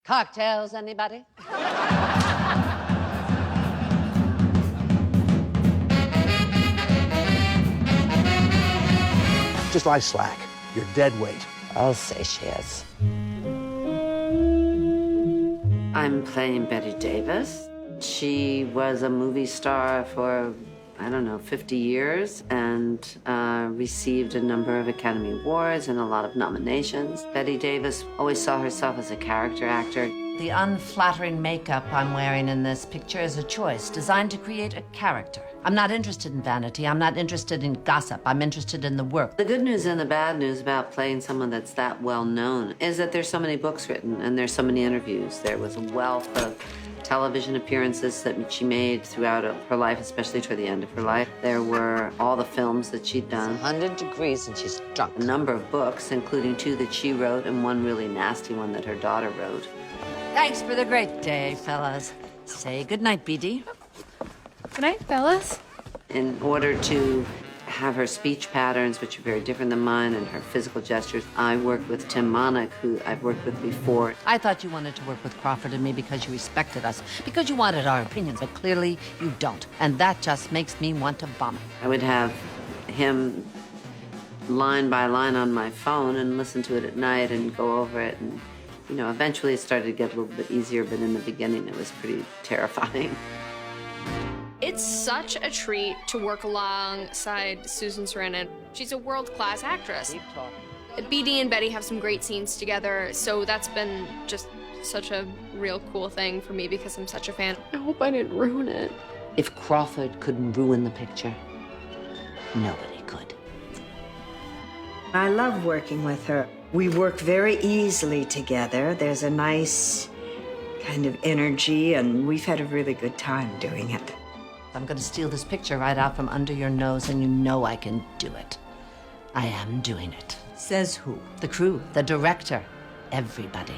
Cocktails, anybody? Just lie slack. You're dead weight. I'll say she is. I'm playing Bette Davis. She was a movie star for, I don't know, 50 years and received a number of Academy Awards and a lot of nominations. Bette Davis always saw herself as a character actor. The unflattering makeup I'm wearing in this picture is a choice designed to create a character. I'm not interested in vanity. I'm not interested in gossip. I'm interested in the work. The good news and the bad news about playing someone that's that well known is that there's so many books written and there's so many interviews. There was a wealth of television appearances that she made throughout her life, especially toward the end of her life. There were all the films that she'd done. It's 100 degrees and she's drunk. A number of books, including 2 that she wrote and one really nasty one that her daughter wrote. Thanks for the great day, fellas. Say goodnight, BD. Good night, fellas. In order to have her speech patterns, which are very different than mine, and her physical gestures, I worked with Tim Monick, who I've worked with before. I thought you wanted to work with Crawford and me because you respected us, because you wanted our opinions, but clearly you don't. And that just makes me want to vomit. I would have him line by line on my phone and listen to it at night and go over it. And, you know, eventually it started to get a little bit easier, but in the beginning it was pretty terrifying. It's such a treat to work alongside Susan Sarandon. She's a world-class actress. BD and Bette have some great scenes together, so that's been just such a real cool thing for me because I'm such a fan. I hope I didn't ruin it. If Crawford couldn't ruin the picture, nobody could. I love working with her. We work very easily together. There's a nice kind of energy, and we've had a really good time doing it. I'm going to steal this picture right out from under your nose, and you know I can do it. I am doing it. Says who? The crew, the director, everybody.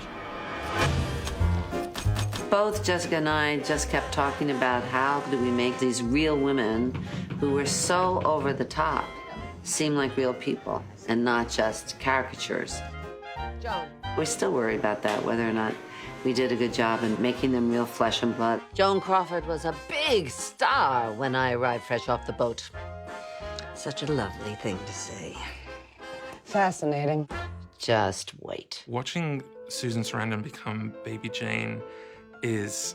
Both Jessica and I just kept talking about how do we make these real women who were so over the top seem like real people and not just caricatures. Joan. We still worry about that, whether or not we did a good job in making them real flesh and blood. Joan Crawford was a big star when I arrived fresh off the boat. Such a lovely thing to say. Fascinating. Just wait. Watching Susan Sarandon become Baby Jane it's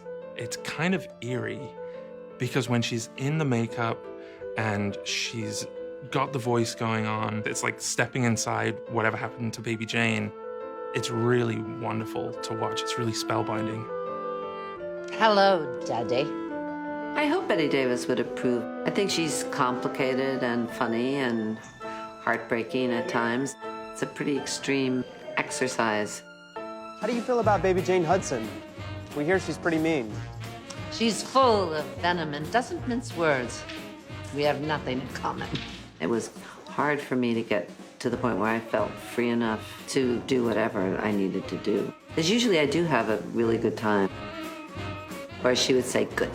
kind of eerie because when she's in the makeup and she's got the voice going on, it's like stepping inside whatever happened to Baby Jane. It's really wonderful to watch. It's really spellbinding. Hello, Daddy. I hope Bette Davis would approve. I think she's complicated and funny and heartbreaking at times. It's a pretty extreme exercise. How do you feel about Baby Jane Hudson? We hear she's pretty mean. She's full of venom and doesn't mince words. We have nothing in common. It was hard for me to get to the point where I felt free enough to do whatever I needed to do. Because usually I do have a really good time. Or she would say, good.